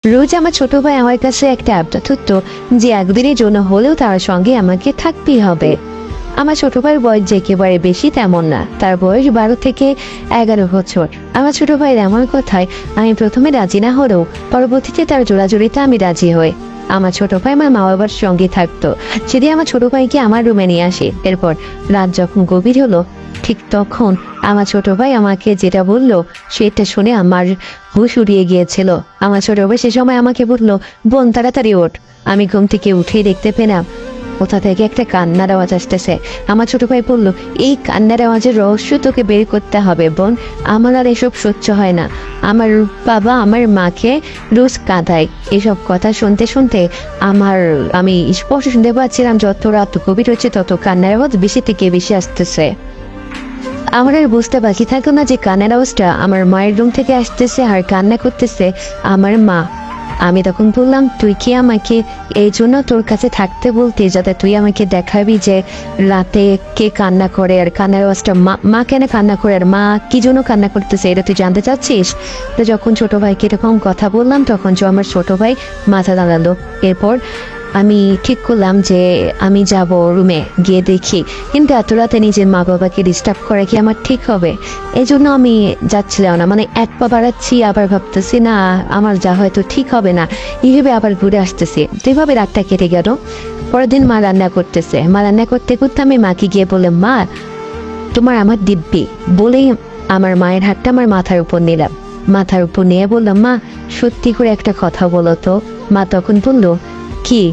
রোজ আমার ছোট ভাই আমার কাছে একটা আবদার থাকতো যে একদিনের জন্য হলেও তার সঙ্গে আমাকে থাকতেই হবে। আমার ছোট ভাইয়ের বয়স যে একেবারে বেশি তেমন না, তার বয়স 12 থেকে 11 বছর। আমার ছোট ভাইয়ের এমন কথায় আমি প্রথমে রাজি না হলেও পরবর্তীতে তার জোড়াজুড়িতে আমি রাজি হই। আমার ছোট ভাই আমার মা বাবার সঙ্গে থাকতো। সেদিন আমার ছোট ভাইকে আমার রুমে নিয়ে আসি। এরপর রাত যখন গভীর হলো, ঠিক তখন আমার ছোট ভাই আমাকে যেটা বললো সেটা শুনে আমার হুঁশ উড়িয়ে গিয়েছিল। আমার ছোট ভাই সে সময় আমাকে বললো, বোন তাড়াতাড়ি ওঠ। আমি ঘুম থেকে উঠেই দেখতে পেলাম কোথা থেকে একটা কান্নার আওয়াজ আসতেছে। আমার ছোট ভাই বলল, এই কান্নার আওয়াজের রহস্য তোকে বের করতে হবে বোন, আমার আর এসব সহ্য হয় না। আমার বাবা আমার মাকে রোজ কাঁদায়। এসব কথা শুনতে শুনতে আমি স্পষ্ট শুনতে পাচ্ছিলাম যত রাত গভীর হচ্ছে তত কান্নার আওয়াজ বেশি থেকে বেশি আসতেছে। আমার আর বুঝতে বাকি থাকলো না যে কান্নার আওয়াজটা আমার মায়ের রুম থেকে আসতেছে আর কান্না করতেছে আমার মা। আমি তখন বললাম, তুই কি আমাকে এই জন্য তোর কাছে থাকতে বলতে যাতে তুই আমাকে দেখাবি যে রাতে কে কান্না করে আর কান্নার আওয়াজটা মা কেন কান্না করে আর মা কি জন্য কান্না করতেছে এটা তুই জানতে চাচ্ছিস? তো যখন ছোট ভাইকে এরকম কথা বললাম তখন আমার ছোট ভাই মাথা দাঁড়ালো। এরপর আমি ঠিক করলাম যে আমি যাব রুমে গিয়ে দেখি, কিন্তু এত রাতে নিজের মা বাবাকে ডিস্টার্ব করা কি আমার ঠিক হবে? এই জন্য আমি যাচ্ছিলাম না, মানে এক পা বাড়াচ্ছি আবার ভাবতেছি না আমার যা হয়তো ঠিক হবে না, এইভাবে আবার ঘুরে আসতেছি। যেভাবে রাতটা কেটে গেল। পরের দিন মা রান্না করতেছে, মা রান্না করতে করতে আমি মাকে গিয়ে বললাম, মা তোমার আমার দিব্যি বলেই আমার মায়ের হাতটা আমার মাথার উপর নিলাম। মাথার উপর নিয়ে বললাম, মা সত্যি করে একটা কথা বলো তো। মা তখন বলল, কি?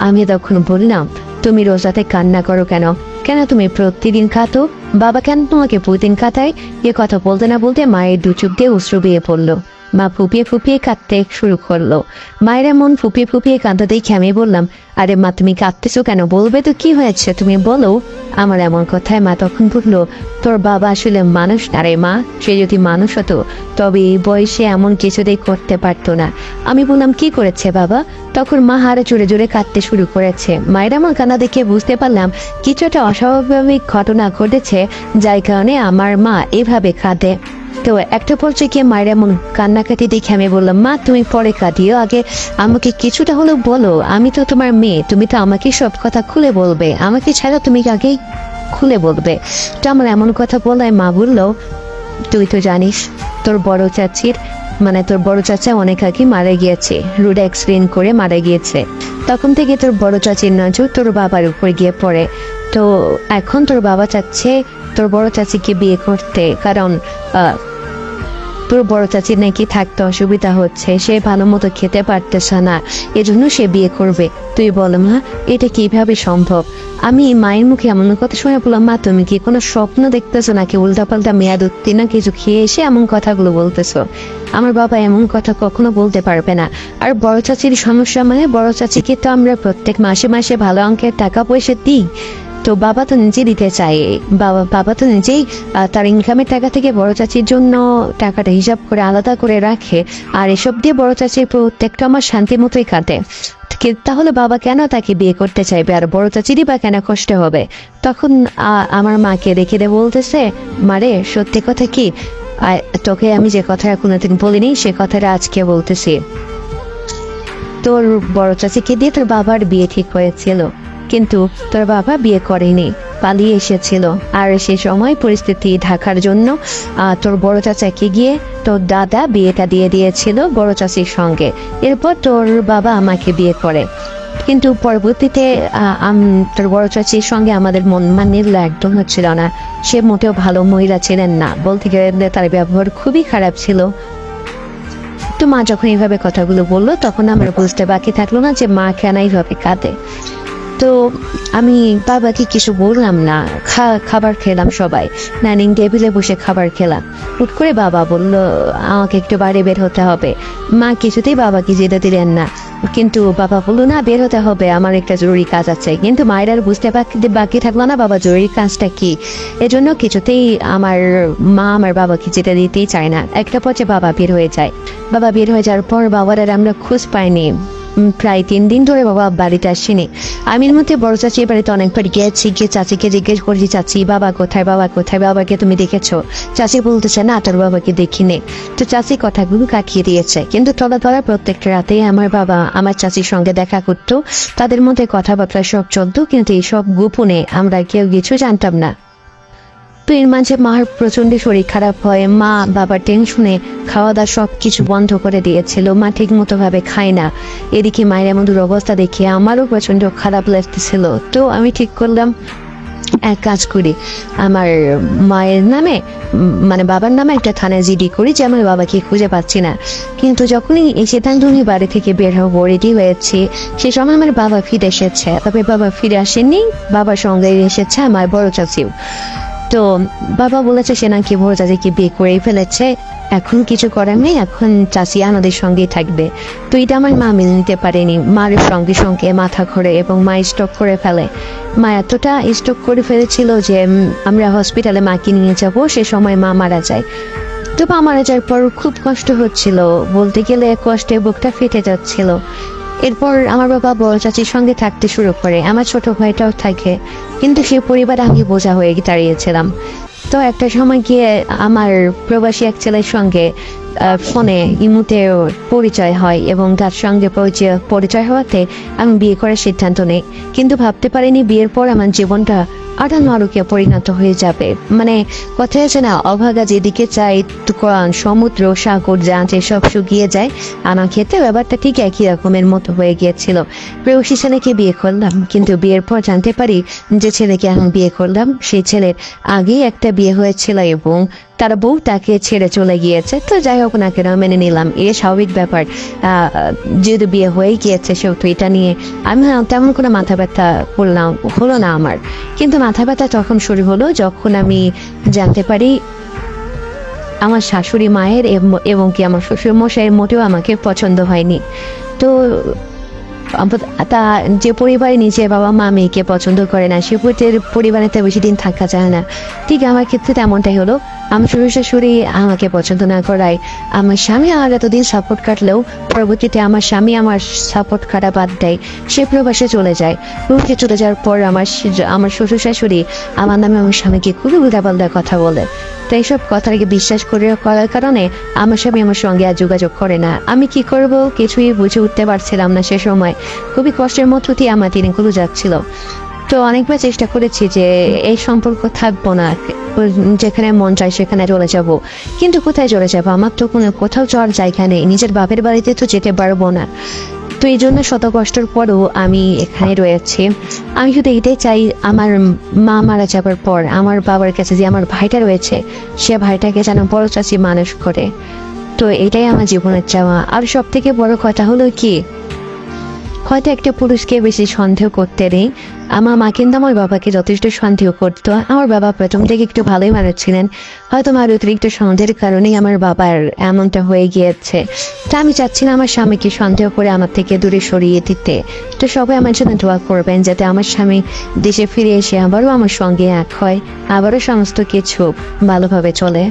আমি তখন বললাম, তুমি রোজাতে কান্না করো কেন? কেন তুমি প্রতিদিন কাঁদো? বাবা কেন তোমাকে প্রতিদিন কাঁদায়? এ কথা বলতে না বলতে মায়ের দু চোখ দিয়ে অশ্রু বেয়ে পড়লো। মা ফুপিয়ে ফুপিয়ে কাঁদতে শুরু করলো। মায়ের মন ফুপিয়ে ফুপিয়ে কাঁদতে দেখে আমি বললাম, আরে মা তুমি কাঁদতেছো কেন? বলবে তো কি হয়েছে তুমি বলো। আমার এমন কথায় মা তখন বললো, তোর বাবা আসলে মানুষ না রে মা, সে যদি মানুষ হতো তবে এই বয়সে এমন কিছুতেই করতে পারতো না। আমি বললাম, কি করেছে বাবা? তখন মা হারে জোরে জোরে কাঁদতে শুরু করেছে। মায়ের আমার কান্না দেখে বুঝতে পারলাম কিছু একটা অস্বাভাবিক ঘটনা ঘটেছে, যার কারণে আমার মা এভাবে কাঁদে। তো একটা পর্যায়ে গিয়ে মায়ের এমন কান্নাকাটি দেখে আমি বললাম, মা তুমি পরে কাঁদিও, আগে আমাকে কিছুটা হলেও বলো, আমি তো তোমার মেয়ে, তুমি তো আমাকে সব কথা খুলে বলবে, আমাকে ছাড়া তুমি আগেই খুলে বলবে। তো আমার এমন কথা বলায় মা বললো, তুই তো জানিস তোর বড় চাচা অনেক আগে মারা গিয়েছে, রোড অ্যাক্সিডেন্ট করে মারা গিয়েছে। তখন থেকে তোর বড় চাচির নজর তোর বাবার উপর গিয়ে পড়ে। তো এখন তোর বাবা চাচ্ছে তোর বড় চাচিকে বিয়ে করতে, কারণ তোর বড় চাচির নাকি থাকতে অসুবিধা হচ্ছে, সে ভালো মতো খেতে পারতেছে না, এজন্য সে বিয়ে করবে। তুই বল মা এটা কিভাবে সম্ভব? আমি মায়ের মুখে এমন কথা শুনে বললাম, মা তুমি কি কোনো স্বপ্ন দেখতেছো নাকি উল্টাপাল্টা মেয়াদ উত্তীর্ণ কিছু খেয়ে এসে এমন কথাগুলো বলতেছো? আমার বাবা এমন কথা কখনো বলতে পারবে না। আর বড় চাচির সমস্যা মানে বড় চাচিকে তো আমরা প্রত্যেক মাসে মাসে ভালো অঙ্কের টাকা পয়সা দিই, তো বাবা তো নিজে দিতে চায়। বাবা তো নিজেই তার ইনকামের টাকা থেকে বড় চাচির জন্য টাকাটা হিসাব করে আলাদা করে রাখে, আর এসব দিয়ে বড় চাচির প্রত্যেকটা আমার শান্তি মতোই কাটে। তাহলে বাবা কেন তাকে বিয়ে করতে চাইবে আর বড় চাচিরই বা কেন কষ্ট হবে? তখন আমার মাকে রেখে দে বলতেছে, মারে সত্যি কথা কি, তোকে আমি যে কথাটা কোনোদিন বলিনি সে কথাটা আজকে বলতেছি। তোর বড় চাচিকে দিয়ে তোর বাবার বিয়ে ঠিক হয়েছিল, কিন্তু তোর বাবা বিয়ে করেনি, পালিয়ে এসেছিল। আর সে সময় পরিস্থিতি ঢাকার জন্য তোর বড় চাচাকে গিয়ে তোর দাদা বিয়েটা দিয়ে দিয়েছিল বড় চাচির সঙ্গে। এরপর তোর বাবা আমাকে বিয়ে করে, কিন্তু পরবর্তীতে তোর বড় চাচির সঙ্গে আমাদের মন মানিয়ে একদম হচ্ছিল না। সে মোটেও ভালো মহিলা ছিলেন না, বলতে গেলে তার ব্যবহার খুবই খারাপ ছিল। তো মা যখন এইভাবে কথাগুলো বললো তখন আমার বুঝতে বাকি থাকলো না যে মা কেন এইভাবে কাঁদে। তো আমি বাবাকে কিছু বললাম না, খাবার খেলাম সবাই, ডাইনিং টেবিলে বসে খাবার খেলাম। হুট করে বাবা বলল আমাকে একটু বাইরে বের হতে হবে। মা কিছুতেই বাবাকে যেতে দিলেন না, কিন্তু বাবা বললো না বের হতে হবে, আমার একটা জরুরি কাজ আছে। কিন্তু মায়ের আর বুঝতে বাকি থাকলো না বাবা জরুরি কাজটা কি। এজন্য কিছুতেই আমার বাবাকে যেতে দিতেই চায় না। একটা পর্যায়ে বাবা বের হয়ে যায়। বাবা বের হয়ে যাওয়ার পর বাবার আর আমরা খোঁজ পাইনি। প্রায় 3 দিন ধরে বাবা বাড়িতে আসেনি। আমি এর মধ্যে বড় চাচির বাড়িতে অনেকবার গিয়েছি, গিয়ে চাচিকে জিজ্ঞেস করছি, চাচি বাবা কোথায়, বাবা কোথায়, বাবাকে তুমি দেখেছো? চাচি বলতেছে না, তোর বাবাকে দেখিনি। তো চাচি কথাগুলো কাটিয়ে দিয়েছে, কিন্তু তলা প্রত্যেকটা রাতেই আমার বাবা আমার চাচির সঙ্গে দেখা করতো, তাদের মধ্যে কথাবার্তা সব চলতো, কিন্তু এইসব গোপনে আমরা কেউ কিছু জানতাম না। তো এর মাঝে মার প্রচন্ড শরীর খারাপ হয়, মা বাবার টেনশনে খাওয়া দাওয়া সব কিছু বন্ধ করে দিয়েছিল, মা ঠিক মতো ভাবে খায় না। এদিকে মায়ের এমন অবস্থা দেখে আমারও প্রচন্ড খারাপ লাগতেছিল। তো আমি ঠিক করলাম এক কাজ করি, আমার মায়ের নামে মানে বাবার নামে একটা থানায় জিডি করি যে আমার বাবাকে খুঁজে পাচ্ছি না। কিন্তু যখনই এই সিদ্ধান্ত নিয়ে বাড়ি থেকে বের হবো, রেডি হয়েছি, সে সময় আমার বাবা ফিরে এসেছে। তবে বাবা ফিরে আসেনি, বাবার সঙ্গে এসেছে আমার বড় চাচিও। তো বাবা বলেছে সে নাকি বড় চাচিকে বিয়ে করে ফেলেছে, এখন কিছু করার নেই, এখন চাচি আমাদের সঙ্গেই থাকবে। তো এটা আমার মা মেনে নিতে পারেনি, মার সঙ্গে সঙ্গে মাথা ঘোরে এবং মা স্ট্রোক করে ফেলে। মা এতটা স্ট্রোক করে ফেলেছিল যে আমরা হসপিটালে মাকে নিয়ে যাব, সে সময় মা মারা যায়। তো মা মারা যাওয়ার পর খুব কষ্ট হচ্ছিল, বলতে গেলে কষ্টে বুকটা ফেটে যাচ্ছিল। এরপর আমার বাবা বড় চাচির সঙ্গে থাকতে শুরু করে, আমার ছোট ভাইটাও থাকে, কিন্তু সে পরিবারে আমি বোঝা হয়ে দাঁড়িয়েছিলাম। তো একটা সময় গিয়ে আমার প্রবাসী এক ছেলের সঙ্গে ফোনে ইমুতে পরিচয় হয় এবং তার সঙ্গে পরিচয় হওয়াতে আমি বিয়ে করার সিদ্ধান্ত নেই। কিন্তু ভাবতে পারিনি বিয়ের পর আমার জীবনটা আরো নরকে পরিণত হয়ে যাবে। মানে কথায় আছে না, অভাগা যেদিকে চাই সমুদ্র সাগর জাহাজ সব শুকিয়ে যায়, আমার ক্ষেত্রে ব্যাপারটা ঠিক একই রকমের মতো হয়ে গিয়েছিল। প্রেয়সী ছেলেকে বিয়ে করলাম, কিন্তু বিয়ের পর জানতে পারি যে ছেলেকে আমি বিয়ে করলাম সেই ছেলের আগেই একটা বিয়ে হয়েছিল এবং তার বউ তাকে ছেড়ে চলে গিয়েছে। তো যাই হোক না কেন মেনে নিলাম, এ স্বাভাবিক ব্যাপার, যেহেতু বিয়ে হয়ে গিয়েছে সেহেতু এটা নিয়ে আমি তেমন কোনো মাথা ব্যথা হলো না আমার। কিন্তু মাথা ব্যথা তখন শুরু হলো যখন আমি জানতে পারি আমার শাশুড়ি মায়ের এবং কি আমার শ্বশুর মশাইয়ের মোটেও আমাকে পছন্দ হয়নি। তো তা যে পরিবারে নিজের বাবা মা মেয়েকে পছন্দ করে না, সে পরিবারেতে বেশি দিন থাকা যায় না। ঠিক আমার ক্ষেত্রে তেমনটাই হলো। আমার শ্বশুর শাশুড়ি আমাকে পছন্দ না করায় আমার স্বামী আমার এতদিন সাপোর্ট কাটলেও পরবর্তীতে আমার স্বামী আমার সাপোর্ট কাটা বাদ দেয়, সে প্রবাসে চলে যায়। প্রবাসে চলে যাওয়ার পর আমার শ্বশুর শাশুড়ি আমার নামে আমার স্বামীকে খুবই উল্টাপাল্টা কথা বলে। তো এইসব কথাকে বিশ্বাস করার কারণে আমার স্বামী আমার সঙ্গে আর যোগাযোগ করে না। আমি কি করব কিছুই বুঝে উঠতে পারছিলাম না। সে সময় খুবই কষ্টের মধ্য দিয়ে আমার দিনগুলো যাচ্ছিল। তো অনেকবার চেষ্টা করেছি যে এই সম্পর্ক থাকবো না, যেখানে মন চায় সেখানে চলে যাব, কিন্তু কোথায় চলে যাবো? আমার তো কোথাও যাওয়ার জায়গা নেই, নিজের বাপের বাড়িতে তো যেতে পারবো না। তো এই জন্য শত কষ্টের পরও আমি এখানে রয়েছি। আমি শুধু এটাই চাই, আমার মা মারা যাবার পর আমার বাবার কাছে যে আমার ভাইটা রয়েছে, সে ভাইটাকে যেন বড় চাচি মানুষ করে। তো এটাই আমার জীবনের চাওয়া। আর সব থেকে বড় কথা হলো কি, হয়তো একটা পুরুষকে বেশি সন্দেহ করতে নেই। আমার মা কিন্তু আমার বাবাকে যথেষ্ট সন্দেহ করতো। আমার বাবা প্রথম থেকে একটু ভালোই মানুষ ছিলেন, হয়তো আমার অতিরিক্ত সন্দেহের কারণেই আমার বাবার এমনটা হয়ে গিয়েছে। তা আমি চাচ্ছি না আমার স্বামীকে সন্দেহ করে আমার থেকে দূরে সরিয়ে দিতে। তো সবাই আমার জন্য দোয়া করবেন যাতে আমার স্বামী দেশে ফিরে এসে আবারও আমার সঙ্গে এক হয়, আবারও সমস্ত কিছু ভালোভাবে চলে।